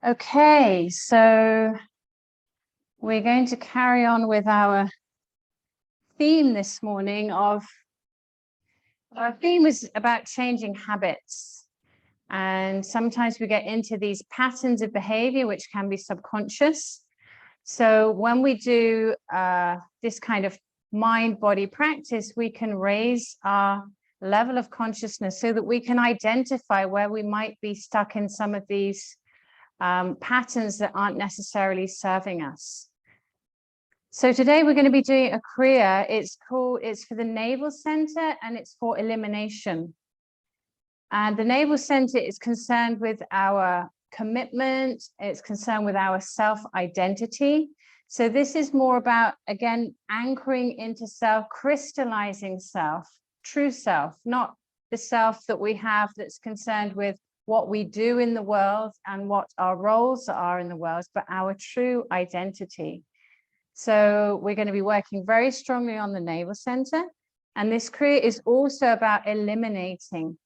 Okay, so we're going to carry on with our theme this morning our theme was about changing habits. And sometimes we get into these patterns of behavior, which can be subconscious. So when we do this kind of mind-body practice, we can raise our level of consciousness so that we can identify where we might be stuck in some of these patterns that aren't necessarily serving us. So today we're going to be doing a Kriya. It's for the navel center and it's for elimination. And the navel center is concerned with our commitment. It's concerned with our self-identity. So this is more about, again, anchoring into self, crystallizing self, true self, not the self that we have that's concerned with what we do in the world and what our roles are in the world, but our true identity. So we're going to be working very strongly on the navel center. And this Kriya is also about eliminating.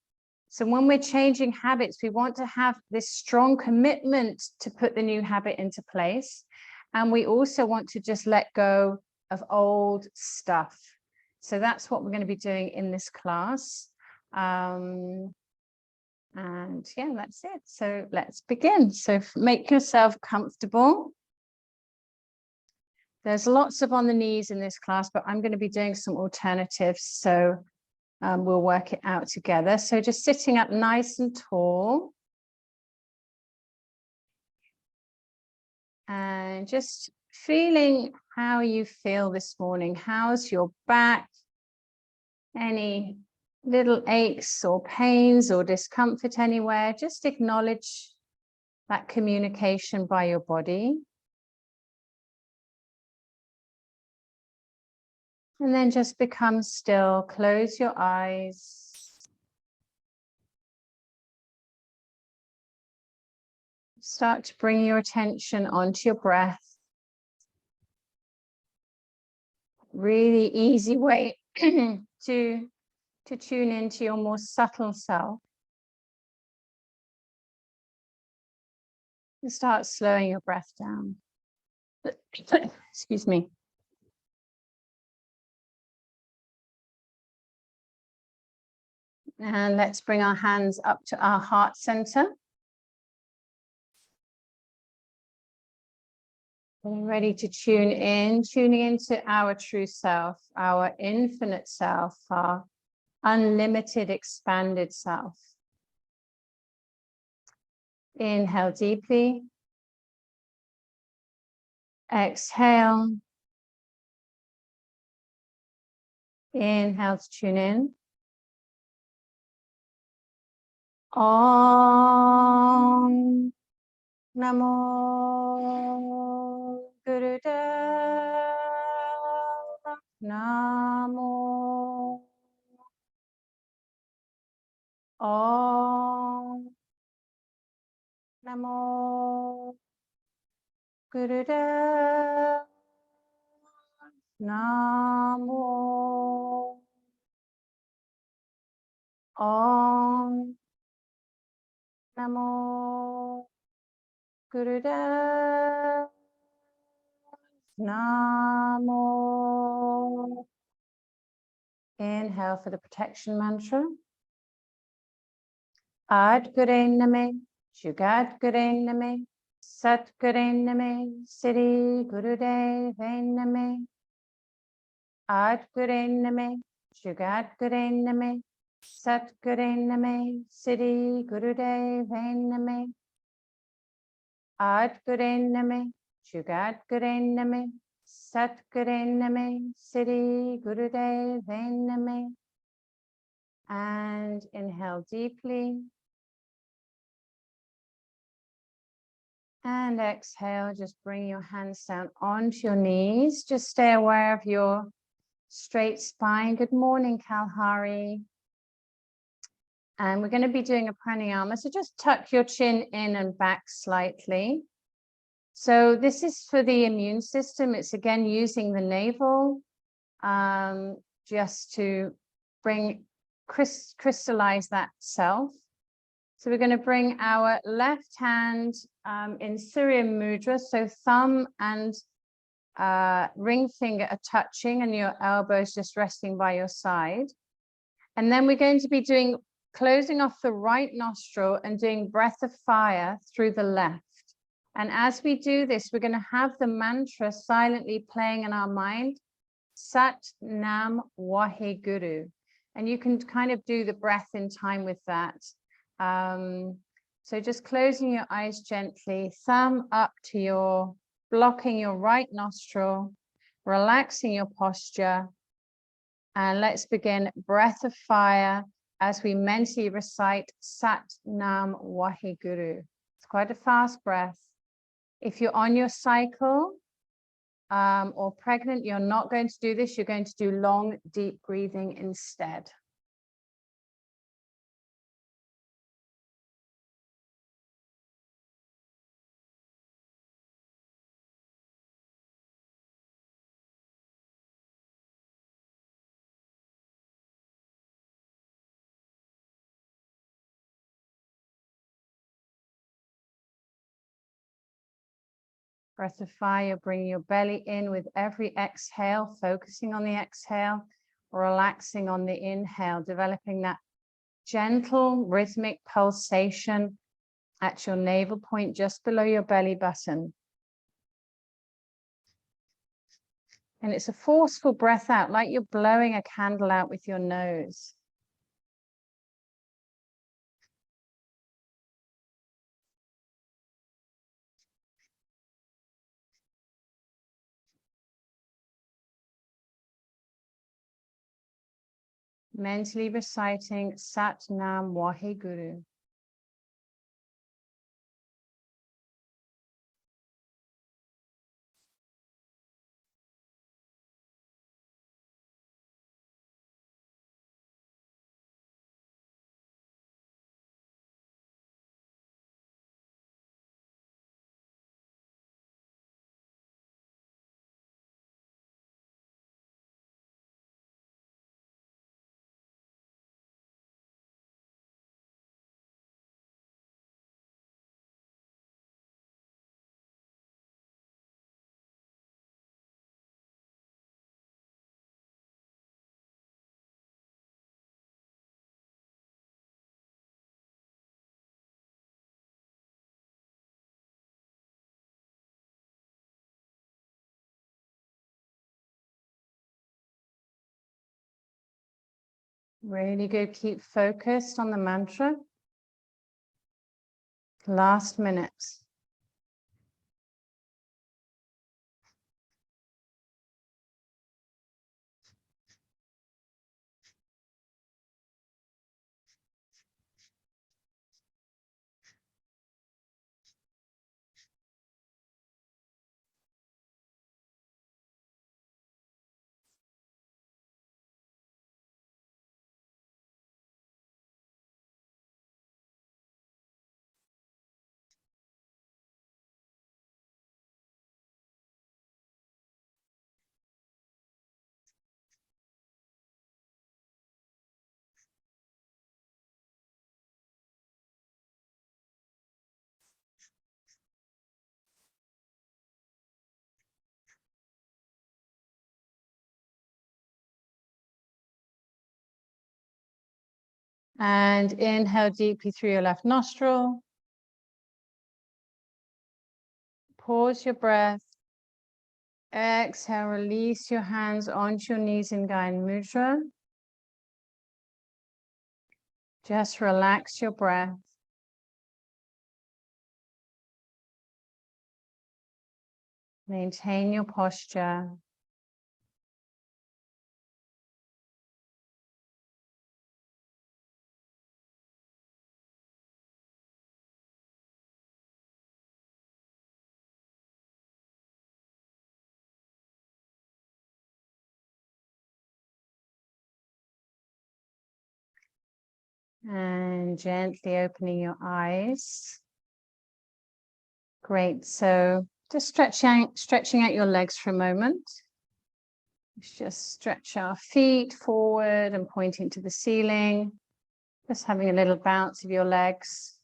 So when we're changing habits, we want to have this strong commitment to put the new habit into place. And we also want to just let go of old stuff. So that's what we're going to be doing in this class. And yeah, that's it. So let's begin. So make yourself comfortable. There's lots of on the knees in this class, but I'm going to be doing some alternatives. So we'll work it out together. So just sitting up nice and tall. And just feeling how you feel this morning. How's your back? Any little aches or pains or discomfort anywhere? Just acknowledge that communication by your body. And then just become still, close your eyes. Start to bring your attention onto your breath. Really easy way to tune into your more subtle self. And start slowing your breath down. Excuse me. And let's bring our hands up to our heart center. We're ready to tune in, tuning into our true self, our infinite self, our unlimited, expanded self. Inhale deeply. Exhale. Inhale to tune in. Om Namo Gurudev Namo Om Namo Gurudev Namo Om Namo Gurudev Namo. Inhale for the protection mantra. Ad Gure Name, Jugat Gure Name, Sat Gure Name, Siddhi Gurudev Name. Ad Gure Name, Jugat Gure Name, Sat Gure Name, Siddhi Gurudev Name. Ad Gure Name, Jugat Gure Name, Sat Gure Name, Siddhi Gurudev Name. And inhale deeply. And exhale, just bring your hands down onto your knees. Just stay aware of your straight spine. Good morning, Kalhari. And we're going to be doing a pranayama. So just tuck your chin in and back slightly. So this is for the immune system. It's again using the navel just to crystallize that self. So we're going to bring our left hand in Surya Mudra. So thumb and ring finger are touching and your elbows just resting by your side. And then we're going to be doing, closing off the right nostril and doing breath of fire through the left. And as we do this, we're going to have the mantra silently playing in our mind, Sat Nam Waheguru. And you can kind of do the breath in time with that. So just closing your eyes gently, thumb up to your, blocking your right nostril, relaxing your posture. And let's begin breath of fire as we mentally recite Sat Nam Waheguru. It's quite a fast breath. If you're on your cycle or pregnant, you're not going to do this. You're going to do long, deep breathing instead. Breath of fire, bring your belly in with every exhale, focusing on the exhale, relaxing on the inhale, developing that gentle rhythmic pulsation at your navel point, just below your belly button. And it's a forceful breath out, like you're blowing a candle out with your nose. Mentally reciting Sat Nam Waheguru. Really good. Keep focused on the mantra. Last minute. And inhale deeply through your left nostril. Pause your breath. Exhale, release your hands onto your knees in Gyan Mudra. Just relax your breath. Maintain your posture. And gently opening your eyes. Great. So just stretching out your legs for a moment. Let's just stretch our feet forward and pointing to the ceiling. Just having a little bounce of your legs.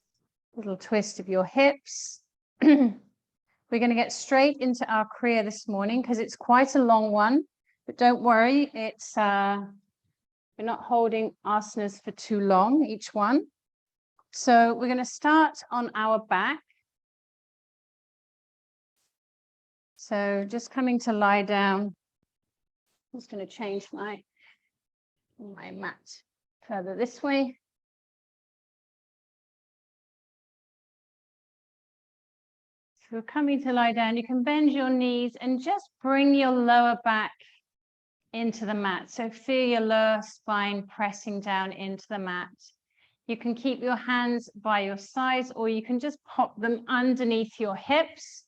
Little twist of your hips. We're going to get straight into our Kriya this morning because it's quite a long one, but don't worry, it's we're not holding asanas for too long, each one. So we're going to start on our back. So just coming to lie down. I'm just going to change my mat further this way. So we're coming to lie down. You can bend your knees and just bring your lower back into the mat. So feel your lower spine pressing down into the mat. You can keep your hands by your sides, or you can just pop them underneath your hips.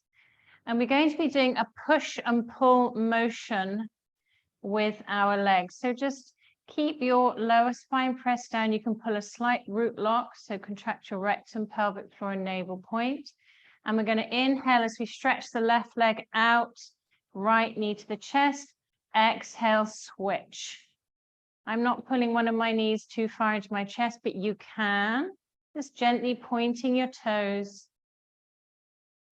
And we're going to be doing a push and pull motion with our legs. So just keep your lower spine pressed down. You can pull a slight root lock. So contract your rectum, pelvic floor, and navel point. And we're going to inhale as we stretch the left leg out, right knee to the chest. Exhale, switch. I'm not pulling one of my knees too far into my chest, but you can. Just gently pointing your toes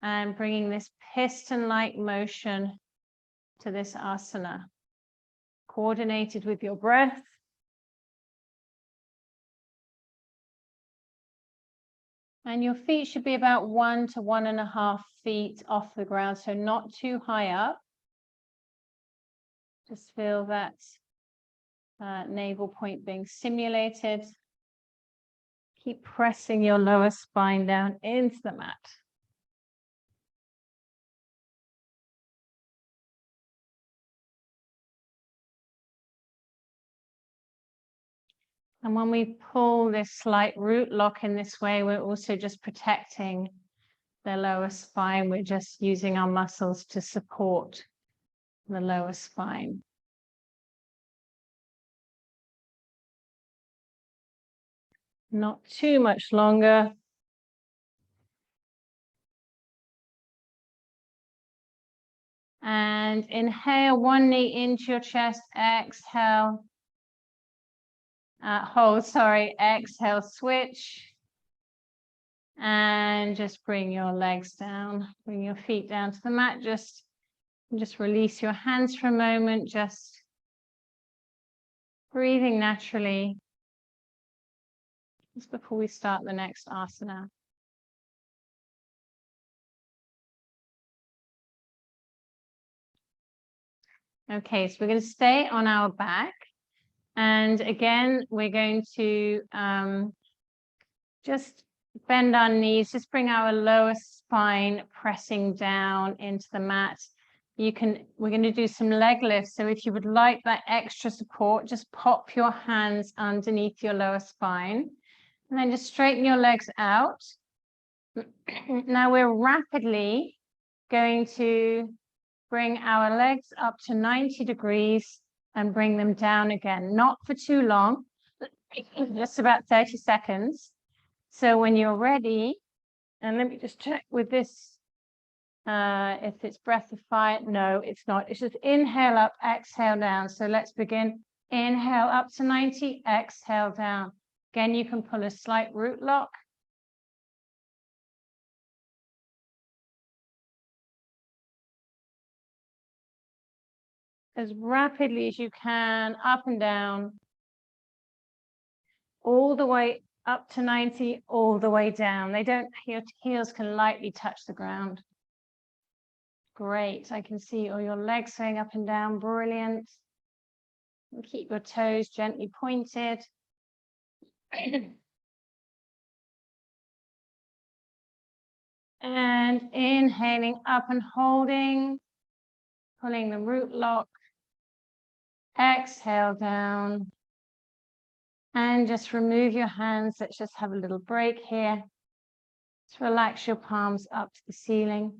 and bringing this piston-like motion to this asana, coordinated with your breath. And your feet should be about 1 to 1.5 feet off the ground, so not too high up. Just feel that navel point being simulated. Keep pressing your lower spine down into the mat. And when we pull this slight root lock in this way, we're also just protecting the lower spine. We're just using our muscles to support the lower spine. Not too much longer. And inhale, one knee into your chest, exhale. Hold, sorry, exhale, switch. And just bring your legs down, bring your feet down to the mat. Just release your hands for a moment, just breathing naturally. Just before we start the next asana. Okay, so we're going to stay on our back. And again, we're going to just bend our knees, just bring our lower spine pressing down into the mat. We're going to do some leg lifts. So if you would like that extra support, just pop your hands underneath your lower spine and then just straighten your legs out. Now we're rapidly going to bring our legs up to 90 degrees and bring them down again, not for too long, just about 30 seconds. So when you're ready, and let me just check with this, if it's breath of fire. No, it's not. It's just inhale up, exhale down. So let's begin. Inhale up to 90, exhale down. Again, you can pull a slight root lock. As rapidly as you can, up and down, all the way up to 90, all the way down. Your heels can lightly touch the ground. Great, I can see all your legs going up and down, brilliant. And keep your toes gently pointed. And inhaling up and holding, pulling the root lock. Exhale down. And just remove your hands. Let's just have a little break here. Just relax your palms up to the ceiling.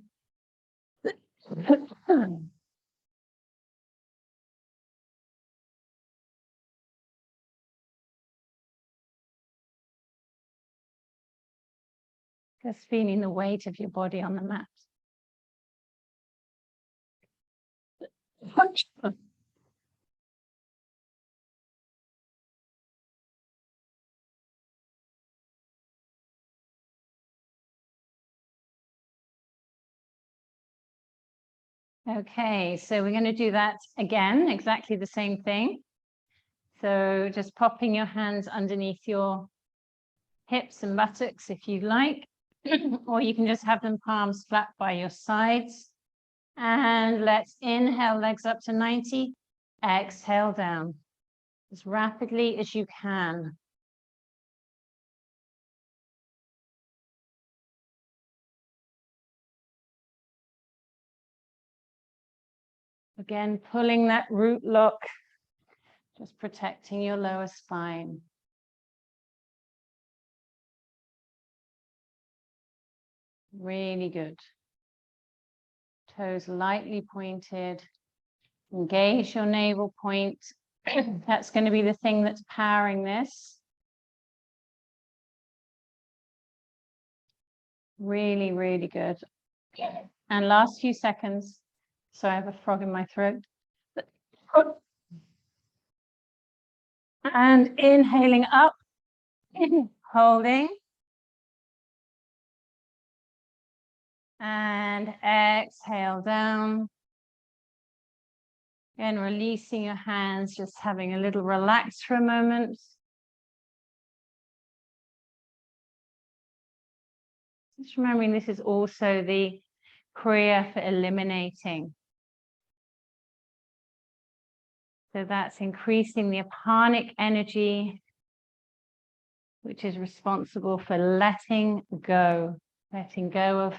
Just feeling the weight of your body on the mat. Okay, so we're going to do that again, exactly the same thing. So just popping your hands underneath your hips and buttocks if you like, or you can just have them palms flat by your sides. And let's inhale, legs up to 90, exhale down as rapidly as you can. Again, pulling that root lock, just protecting your lower spine. Really good. Toes lightly pointed. Engage your navel point. That's going to be the thing that's powering this. Really, really good. And last few seconds. So I have a frog in my throat. And inhaling up, holding. And exhale down. And releasing your hands, just having a little relax for a moment. Just remembering this is also the Kriya for eliminating. So that's increasing the apanic energy, which is responsible for letting go of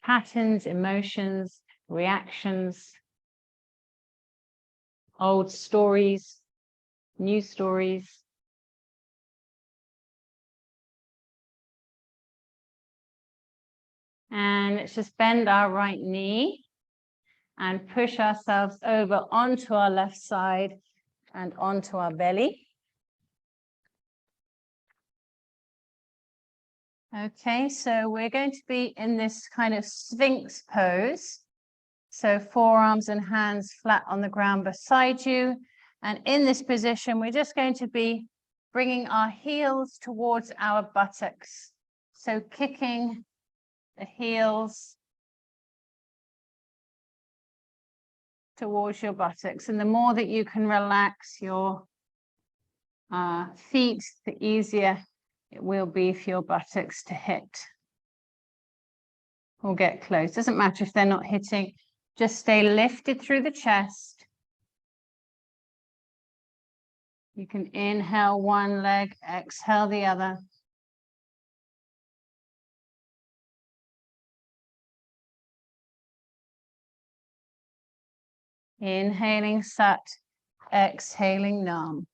patterns, emotions, reactions, old stories, new stories. And let's just bend our right knee and push ourselves over onto our left side and onto our belly. Okay, so we're going to be in this kind of Sphinx pose. So forearms and hands flat on the ground beside you. And in this position, we're just going to be bringing our heels towards our buttocks. So kicking the heels towards your buttocks. And the more that you can relax your feet, the easier it will be for your buttocks to hit or get close. Doesn't matter if they're not hitting, just stay lifted through the chest. You can inhale one leg, exhale the other. Inhaling Sat, exhaling Nam.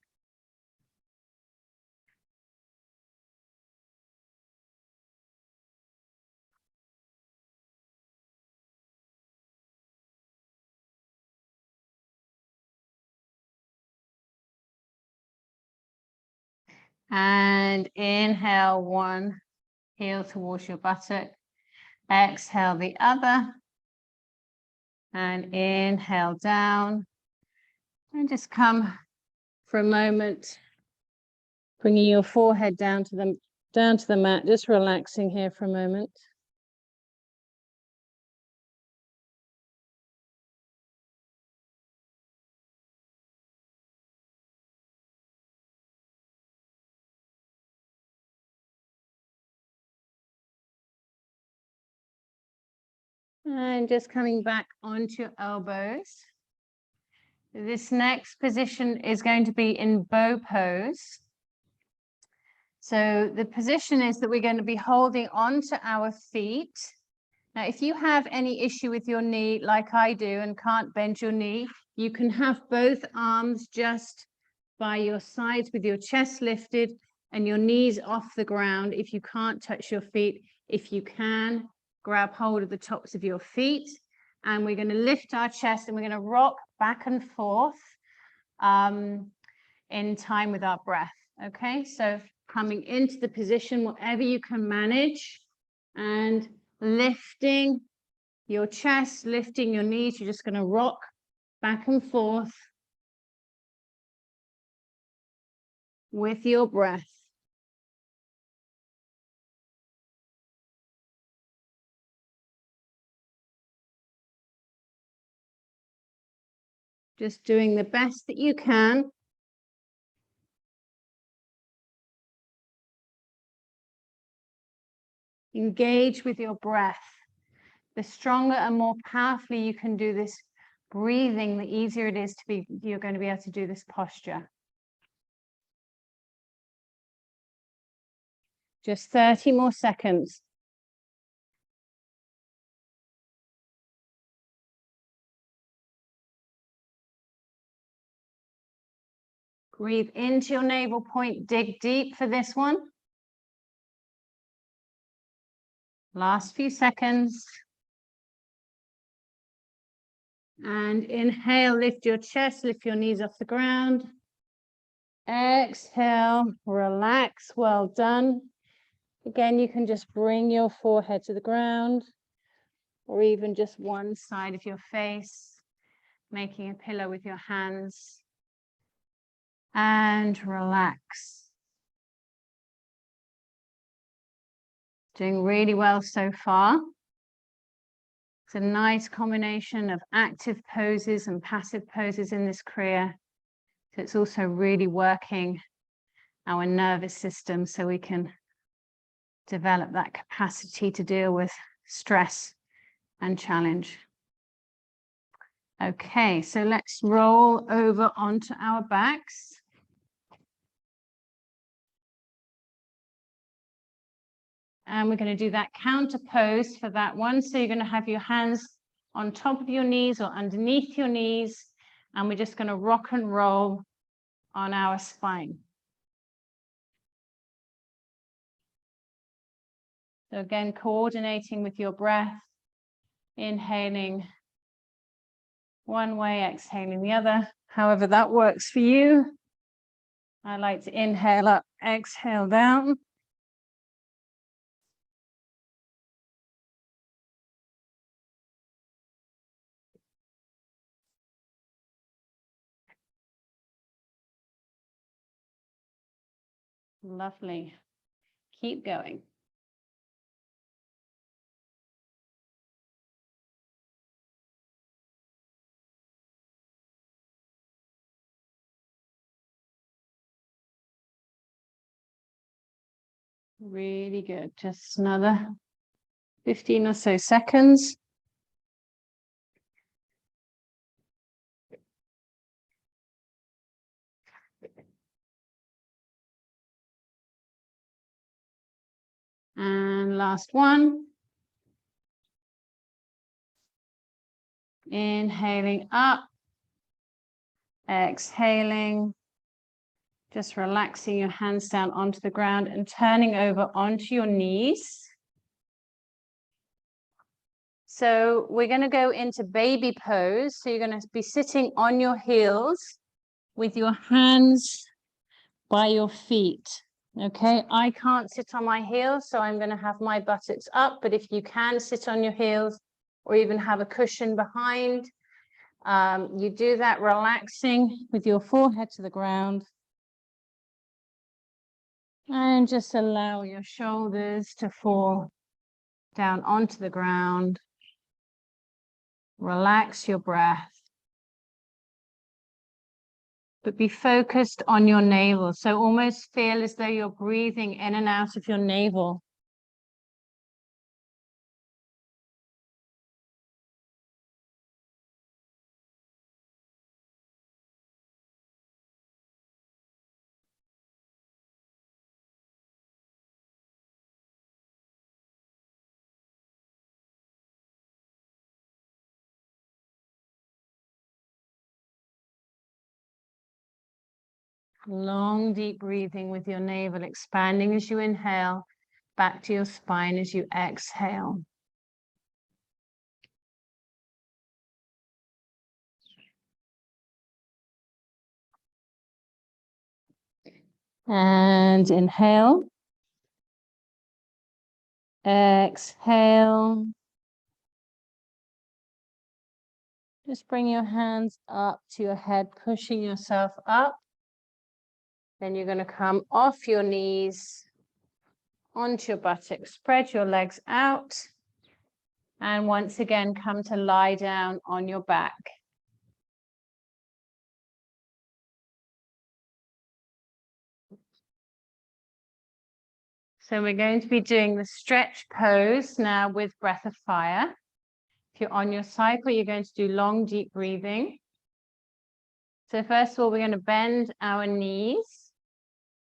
And inhale one, heel towards your buttock. Exhale the other. And inhale down. And just come for a moment, bringing your forehead down to the mat, just relaxing here for a moment. And just coming back onto your elbows. This next position is going to be in bow pose. So the position is that we're going to be holding onto our feet. Now, if you have any issue with your knee, like I do, and can't bend your knee, you can have both arms just by your sides with your chest lifted and your knees off the ground. If you can't touch your feet, if you can, grab hold of the tops of your feet. And we're going to lift our chest and we're going to rock back and forth in time with our breath. Okay, so coming into the position, whatever you can manage, and lifting your chest, lifting your knees. You're just going to rock back and forth with your breath. Just doing the best that you can. Engage with your breath. The stronger and more powerfully you can do this breathing, the easier it is you're going to be able to do this posture. Just 30 more seconds. Breathe into your navel point, dig deep for this one. Last few seconds. And inhale, lift your chest, lift your knees off the ground. Exhale, relax, well done. Again, you can just bring your forehead to the ground, or even just one side of your face, making a pillow with your hands. And relax. Doing really well so far. It's a nice combination of active poses and passive poses in this Kriya. So it's also really working our nervous system so we can develop that capacity to deal with stress and challenge. Okay, so let's roll over onto our backs. And we're going to do that counter pose for that one. So you're going to have your hands on top of your knees or underneath your knees. And we're just going to rock and roll on our spine. So again, coordinating with your breath, inhaling one way, exhaling the other, however that works for you. I like to inhale up, exhale down. Lovely. Keep going. Really good. Just another 15 or so seconds. And last one. Inhaling up, exhaling, just relaxing your hands down onto the ground and turning over onto your knees. So we're going to go into baby pose. So you're going to be sitting on your heels with your hands by your feet. Okay, I can't sit on my heels, so I'm going to have my buttocks up, but if you can sit on your heels or even have a cushion behind, you do that relaxing with your forehead to the ground. And just allow your shoulders to fall down onto the ground. Relax your breath. But be focused on your navel. So almost feel as though you're breathing in and out of your navel. Long, deep breathing with your navel expanding as you inhale, back to your spine as you exhale. And inhale. Exhale. Just bring your hands up to your head, pushing yourself up. Then you're going to come off your knees onto your buttocks, spread your legs out, and once again come to lie down on your back. So we're going to be doing the stretch pose now with breath of fire. If you're on your cycle, you're going to do long, deep breathing. So first of all, we're going to bend our knees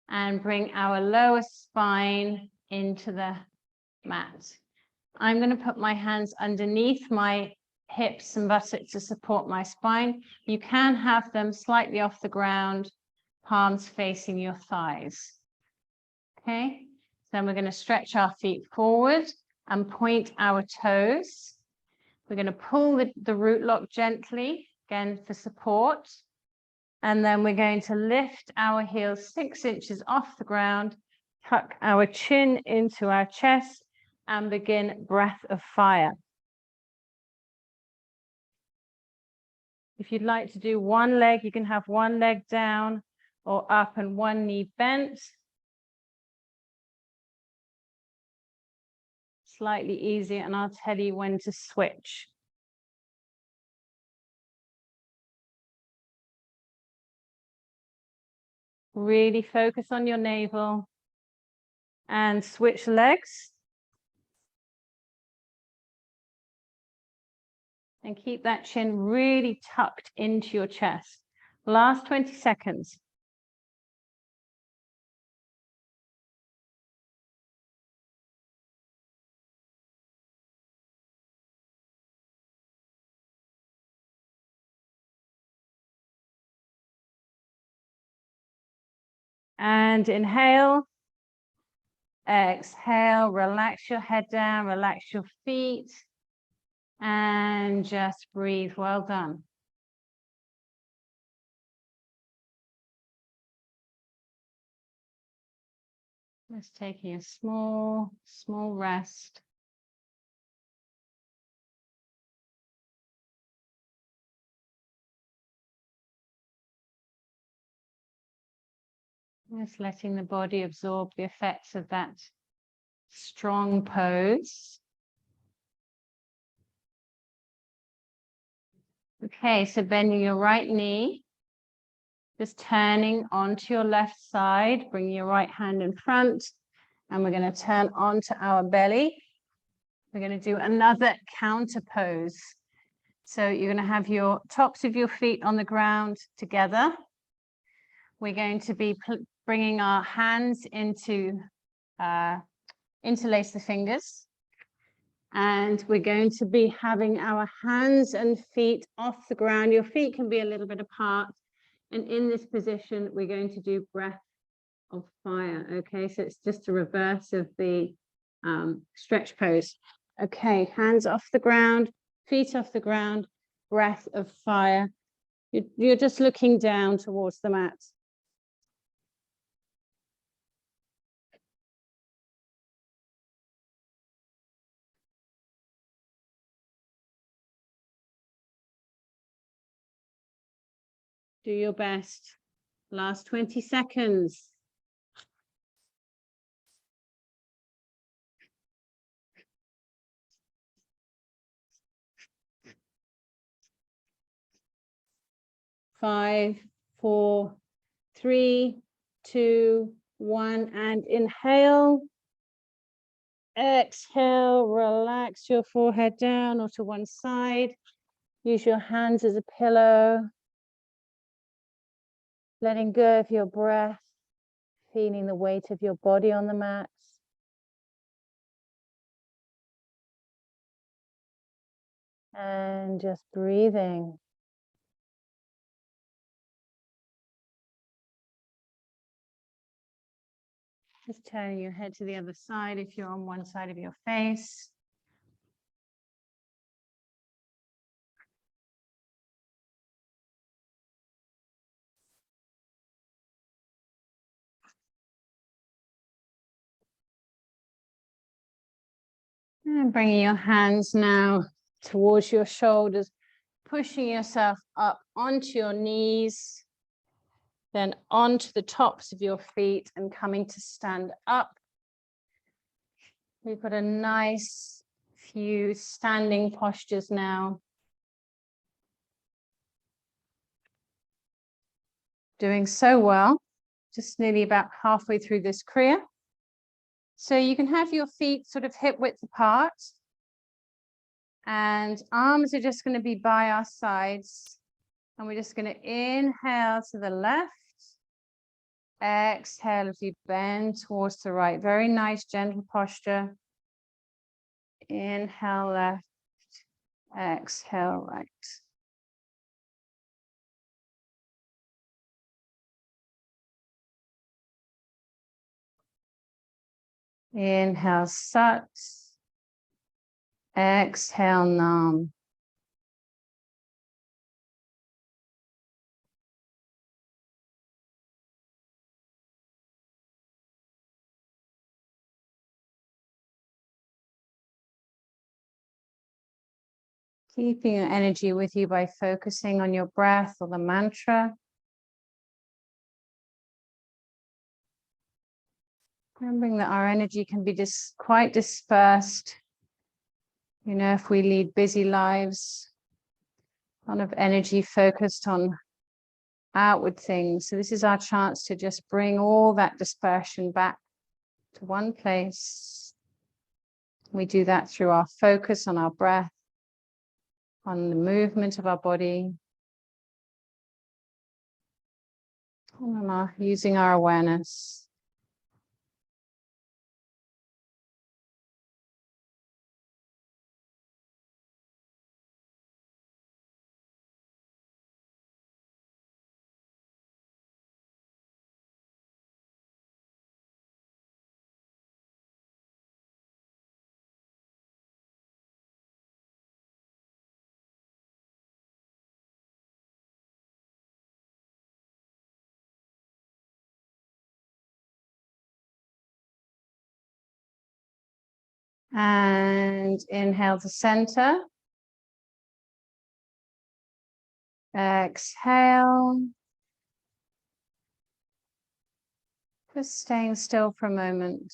and bring our lower spine into the mat. I'm going to put my hands underneath my hips and buttocks to support my spine. You can have them slightly off the ground, palms facing your thighs. Okay, then we're going to stretch our feet forward and point our toes. We're going to pull the root lock gently, again for support. And then we're going to lift our heels 6 inches off the ground, tuck our chin into our chest, and begin breath of fire. If you'd like to do one leg, you can have one leg down or up and one knee bent. Slightly easier, and I'll tell you when to switch. Really focus on your navel and switch legs. And keep that chin really tucked into your chest. Last 20 seconds. And inhale. Exhale, relax your head down, relax your feet. And just breathe. Well done. Just taking a small rest. Just letting the body absorb the effects of that strong pose. Okay, so bending your right knee, just turning onto your left side, bring your right hand in front, and we're going to turn onto our belly. We're going to do another counter pose. So you're going to have your tops of your feet on the ground together. We're going to be bringing our hands into interlace the fingers. And we're going to be having our hands and feet off the ground. Your feet can be a little bit apart. And in this position, we're going to do breath of fire. Okay, so it's just a reverse of the stretch pose. Okay, hands off the ground, feet off the ground, breath of fire. You're just looking down towards the mat. Do your best. Last 20 seconds. Five, 4, 3, 2, 1, and inhale. Exhale, relax your forehead down or to one side. Use your hands as a pillow. Letting go of your breath, feeling the weight of your body on the mat. And just breathing. Just turning your head to the other side if you're on one side of your face. And bringing your hands now towards your shoulders, pushing yourself up onto your knees, then onto the tops of your feet and coming to stand up. We've got a nice few standing postures now. Doing so well, just nearly about halfway through this Kriya. So you can have your feet sort of hip width apart. And arms are just going to be by our sides. And we're just going to inhale to the left. Exhale as you bend towards the right. Very nice, gentle posture. Inhale left. Exhale right. Inhale Sat. Exhale Nam. Keeping your energy with you by focusing on your breath or the mantra. Remembering that our energy can be quite dispersed. You know, if we lead busy lives, a lot of energy focused on outward things. So this is our chance to just bring all that dispersion back to one place. We do that through our focus on our breath, on the movement of our body, and using our awareness. And inhale to center. Exhale. Just staying still for a moment.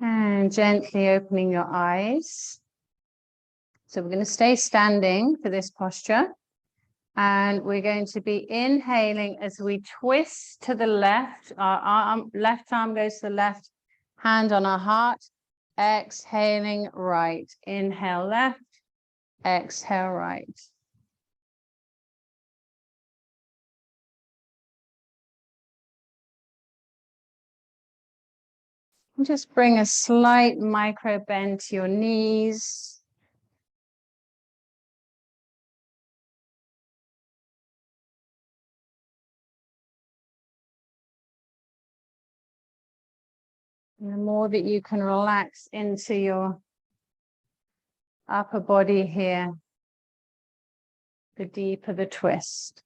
And gently opening your eyes. So we're going to stay standing for this posture. And we're going to be inhaling as we twist to the left. Our left arm goes to the left, hand on our heart. Exhaling right. Inhale left. Exhale right. And just bring a slight micro bend to your knees. And the more that you can relax into your upper body here, the deeper the twist.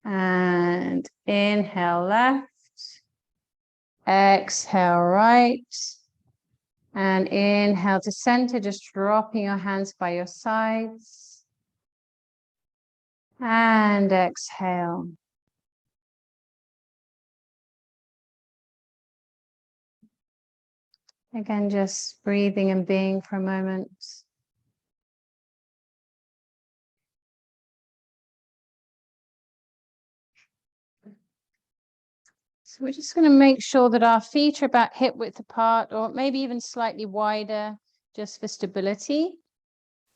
And inhale left, exhale right, and inhale to center, just dropping your hands by your sides. And exhale. Again, just breathing and being for a moment. So we're just going to make sure that our feet are about hip width apart, or maybe even slightly wider, just for stability.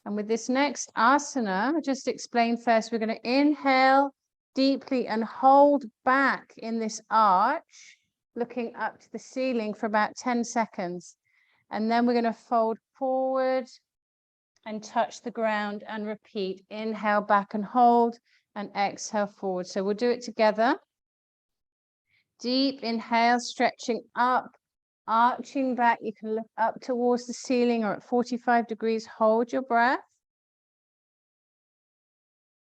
And with this next asana, I'll just explain first, we're going to inhale deeply and hold back in this arch, looking up to the ceiling for about 10 seconds. And then we're going to fold forward and touch the ground and repeat. Inhale back and hold. and exhale forward. So we'll do it together. Deep inhale, stretching up, arching back. You can look up towards the ceiling or at 45 degrees. Hold your breath.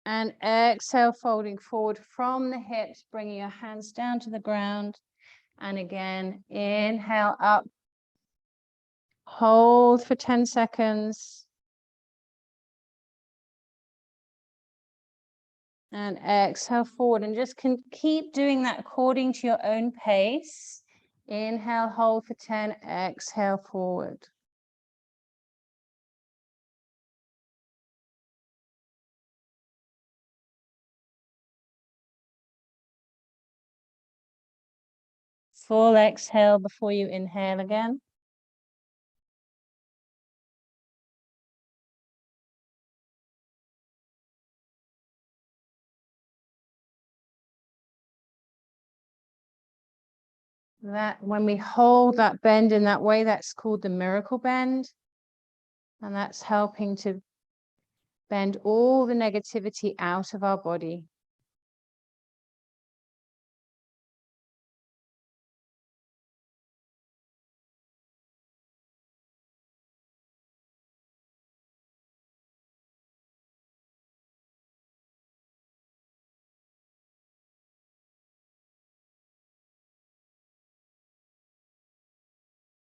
And exhale, folding forward from the hips, bringing your hands down to the ground. And again, inhale up. Hold for 10 seconds. And exhale forward. And just keep doing that according to your own pace. Inhale, hold for 10, exhale forward. Full exhale before you inhale again. That when we hold that bend in that way, that's called the miracle bend. And that's helping to bend all the negativity out of our body.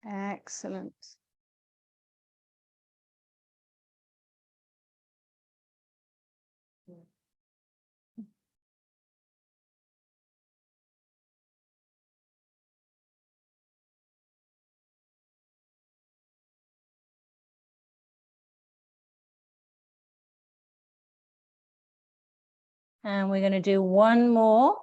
Excellent. And we're going to do one more.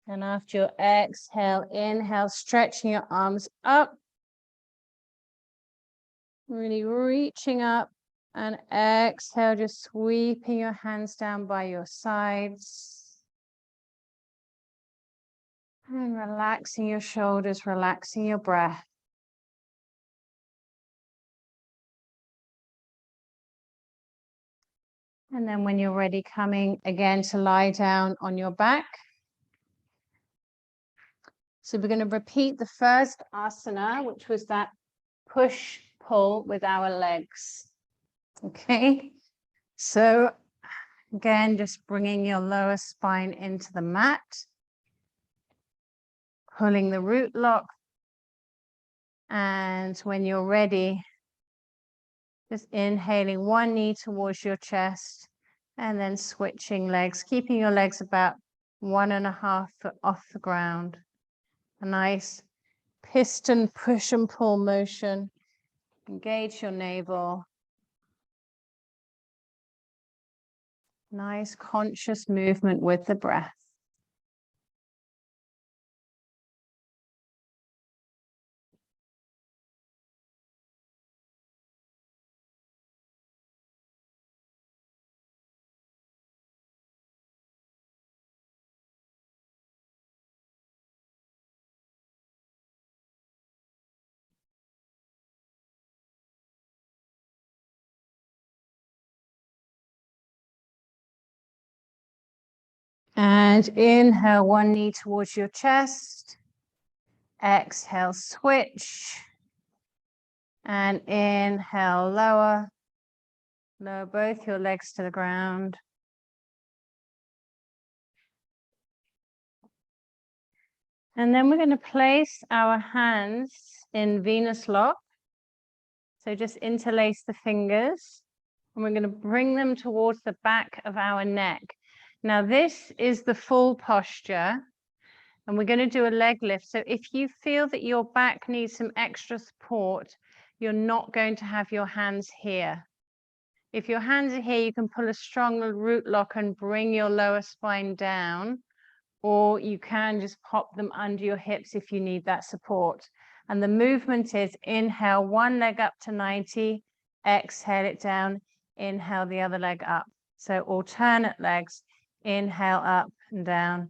And after your exhale, inhale, stretching your arms up. Really reaching up. And exhale, just sweeping your hands down by your sides. And relaxing your shoulders, relaxing your breath. And then when you're ready, coming again to lie down on your back. So we're going to repeat the first asana, which was that push-pull with our legs. Okay. So again, just bringing your lower spine into the mat. Pulling the root lock. And when you're ready, just inhaling one knee towards your chest and then switching legs, keeping your legs about 1.5 foot off the ground. A nice piston push and pull motion. Engage your navel. Nice conscious movement with the breath. And inhale, one knee towards your chest. Exhale, switch. And inhale, lower. Lower both your legs to the ground. And then we're going to place our hands in Venus lock. So just interlace the fingers. And we're going to bring them towards the back of our neck. Now this is the full posture. And we're going to do a leg lift. So if you feel that your back needs some extra support, you're not going to have your hands here. If your hands are here, you can pull a strong root lock and bring your lower spine down, or you can just pop them under your hips if you need that support. And the movement is inhale, one leg up to 90, exhale it down, inhale the other leg up. So alternate legs, inhale up and down,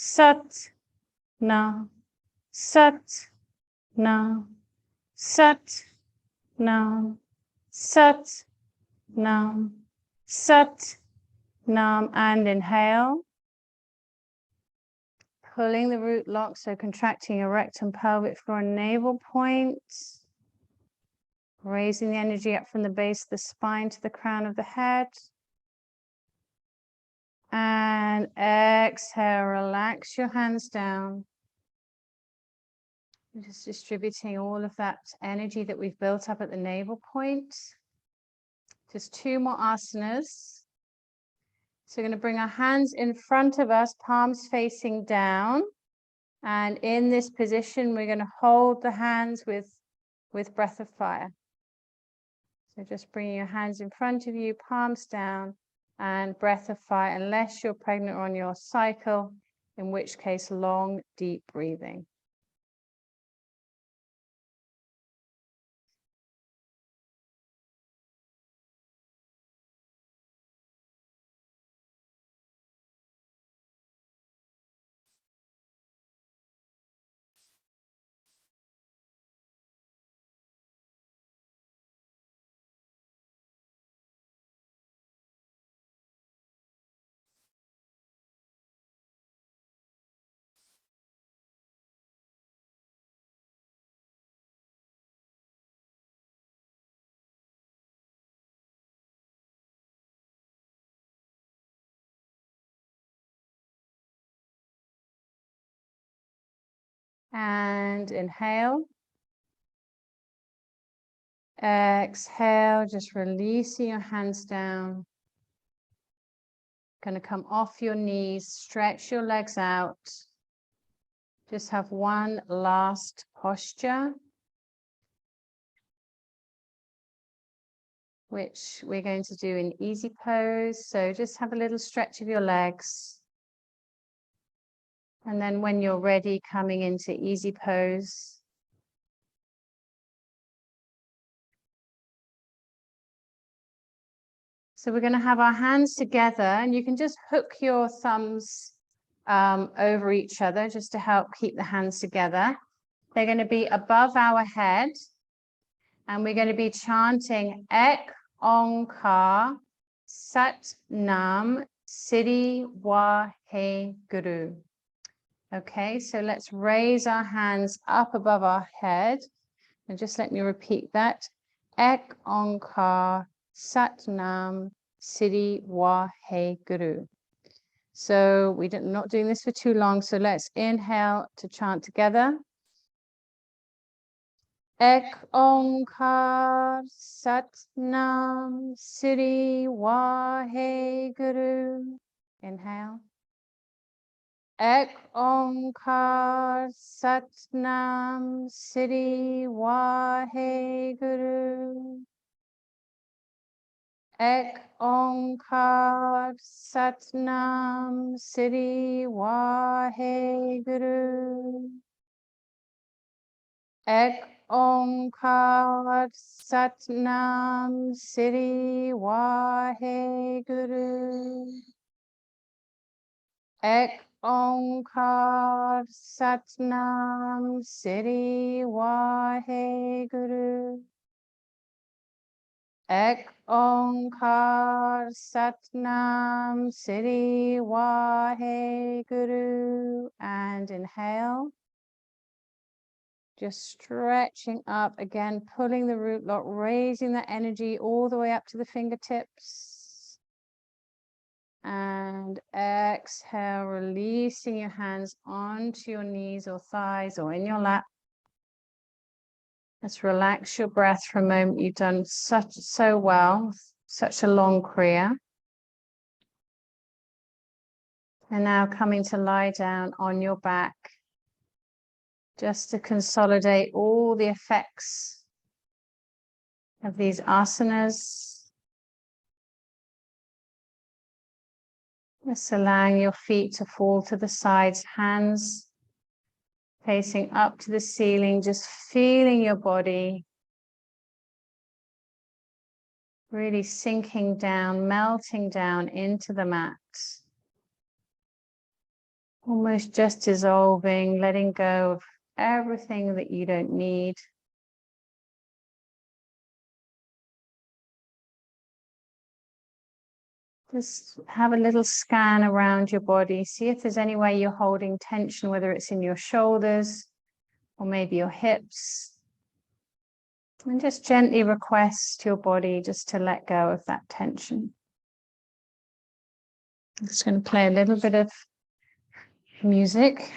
Sat Nam, Sat Nam, Sat Nam, Sat Nam, Sat Nam, and inhale. Pulling the root lock, so contracting your rectum, pelvic floor, and navel point. Raising the energy up from the base of the spine to the crown of the head. And exhale, relax your hands down. Just distributing all of that energy that we've built up at the navel point. Just 2 more asanas. So we're going to bring our hands in front of us, palms facing down. And in this position, we're going to hold the hands with breath of fire. So just bringing your hands in front of you, palms down, and breath of fire, unless you're pregnant or on your cycle, in which case long, deep breathing. And inhale. Exhale, just releasing your hands down. Going to come off your knees, stretch your legs out. Just have one last posture, which we're going to do in easy pose. So just have a little stretch of your legs. And then when you're ready, coming into easy pose. So we're going to have our hands together, and you can just hook your thumbs over each other just to help keep the hands together. They're going to be above our head, and we're going to be chanting Ek Onkar Sat Nam Siri Wahe Guru. Okay, so let's raise our hands up above our head, and just let me repeat that. Ek Onkar Sat Nam Siri Wahe Guru. So we're not doing this for too long, so let's inhale to chant together. Ek Onkar Sat Nam Siri Wahe Guru. Inhale. Ek Onkar Sat Nam Siri Wahe Guru. Ek Onkar Sat Nam Siri Wahe Guru. Ek Onkar Sat Nam Siri Wahe Guru. Ek Onkar Sat Nam Siri Wahe Guru. Ek Onkar Sat Nam Siri Wahe Guru. And inhale. Just stretching up again, pulling the root lock, raising that energy all the way up to the fingertips. And exhale, releasing your hands onto your knees or thighs or in your lap. Let's relax your breath for a moment. You've done so well, such a long Kriya. And now coming to lie down on your back, just to consolidate all the effects of these asanas. Just allowing your feet to fall to the sides, hands facing up to the ceiling, just feeling your body really sinking down, melting down into the mat. Almost just dissolving, letting go of everything that you don't need. Just have a little scan around your body. See if there's any way you're holding tension, whether it's in your shoulders or maybe your hips. And just gently request your body just to let go of that tension. I'm just going to play a little bit of music.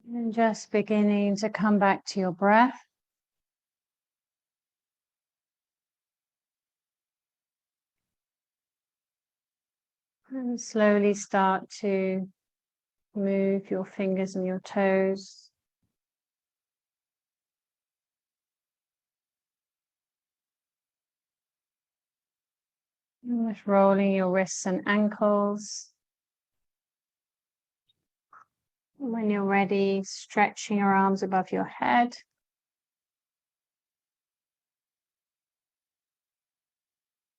And just beginning to come back to your breath. And slowly start to move your fingers and your toes. And just rolling your wrists and ankles. And when you're ready, stretching your arms above your head.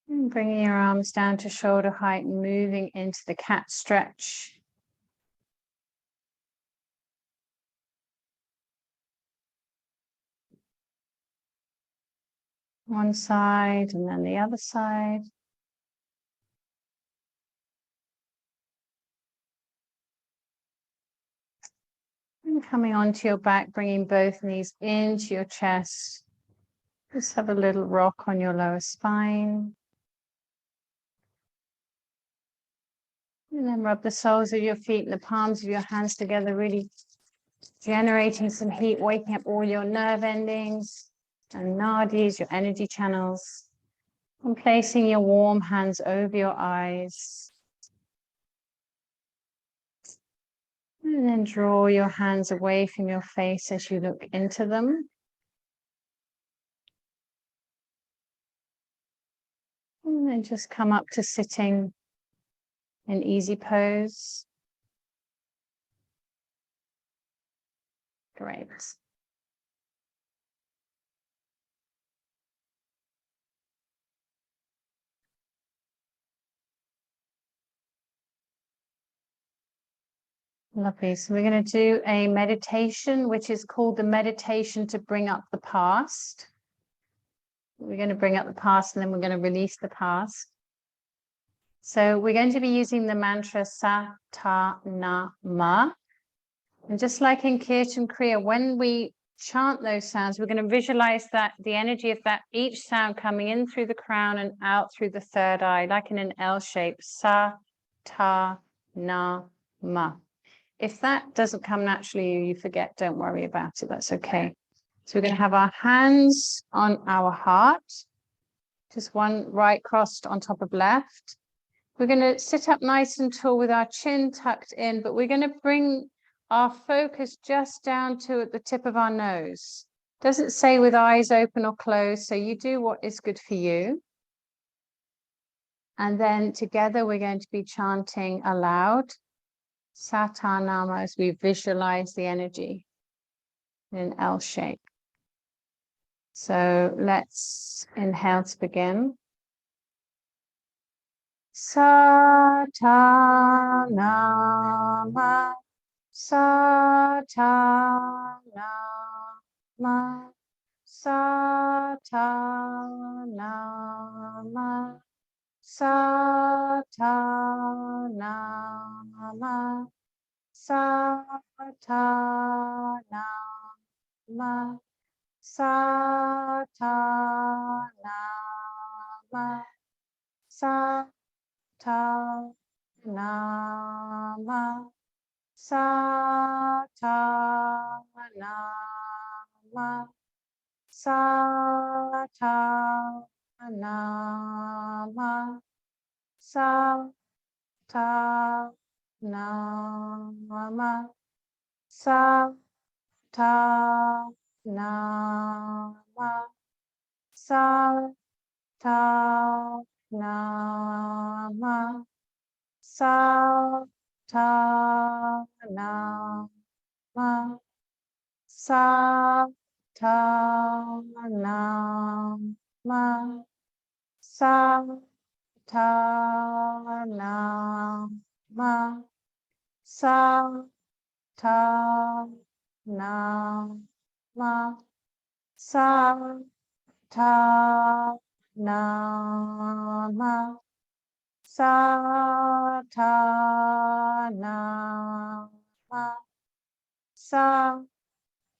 And bringing your arms down to shoulder height and moving into the cat stretch. One side and then the other side. And coming onto your back, bringing both knees into your chest. Just have a little rock on your lower spine. And then rub the soles of your feet and the palms of your hands together, really generating some heat, waking up all your nerve endings and nadis, your energy channels. And placing your warm hands over your eyes. And then draw your hands away from your face as you look into them. And then just come up to sitting in easy pose. Great. Lovely. So we're going to do a meditation, which is called the meditation to bring up the past. We're going to bring up the past and then we're going to release the past. So we're going to be using the mantra Sa, Ta, Na, Ma. And just like in Kirtan Kriya, when we chant those sounds, we're going to visualize that the energy of that each sound coming in through the crown and out through the third eye, like in an L shape. Sa, Ta, Na, Ma. If that doesn't come naturally, you forget, don't worry about it. That's okay. So we're going to have our hands on our heart, just one right crossed on top of left. We're going to sit up nice and tall with our chin tucked in, but we're going to bring our focus just down to the tip of our nose. Doesn't say with eyes open or closed, so you do what is good for you. And then together we're going to be chanting aloud. Satanama, as we visualize the energy in an L shape. So let's inhale to begin. Satanama, Satanama, Satanama, Satanama, Satanama, Satanama, Satanama, Satanama, Satanama, Satanama, Satanama, Satanama, Satanama, Satanama, Satanama, Satanama, Satanama, Satanama, Satanama,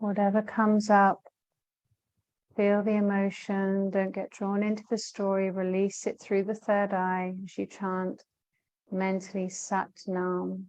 Whatever comes up, feel the emotion. Don't get drawn into the story. Release it through the third eye as you chant mentally Sat Nam.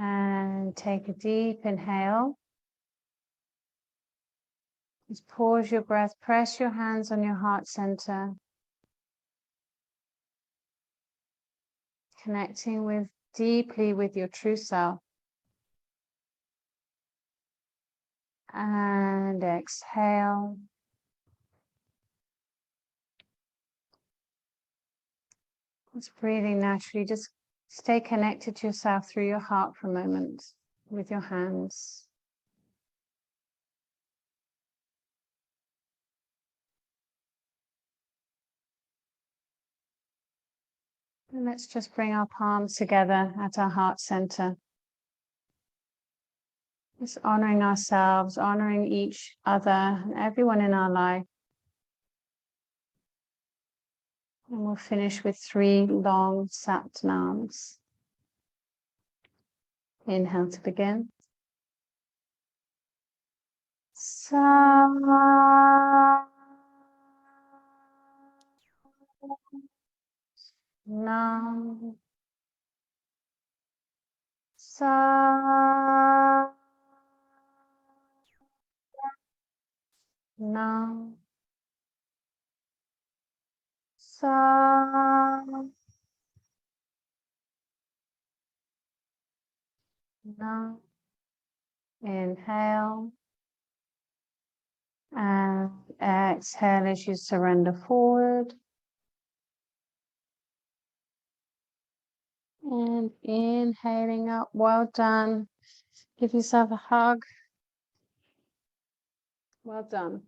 And take a deep inhale. Just pause your breath, press your hands on your heart center, connecting deeply with your true self. And exhale. Just breathing naturally. Just stay connected to yourself through your heart for a moment with your hands. And let's just bring our palms together at our heart center. Just honoring ourselves, honoring each other and everyone in our life. And we'll finish with 3 long Sat Nams. Inhale to begin. Sa. Nam. Sa. Nam. Sa. Nam. Inhale. And exhale as you surrender forward. And inhaling up. Well done. Give yourself a hug. Well done.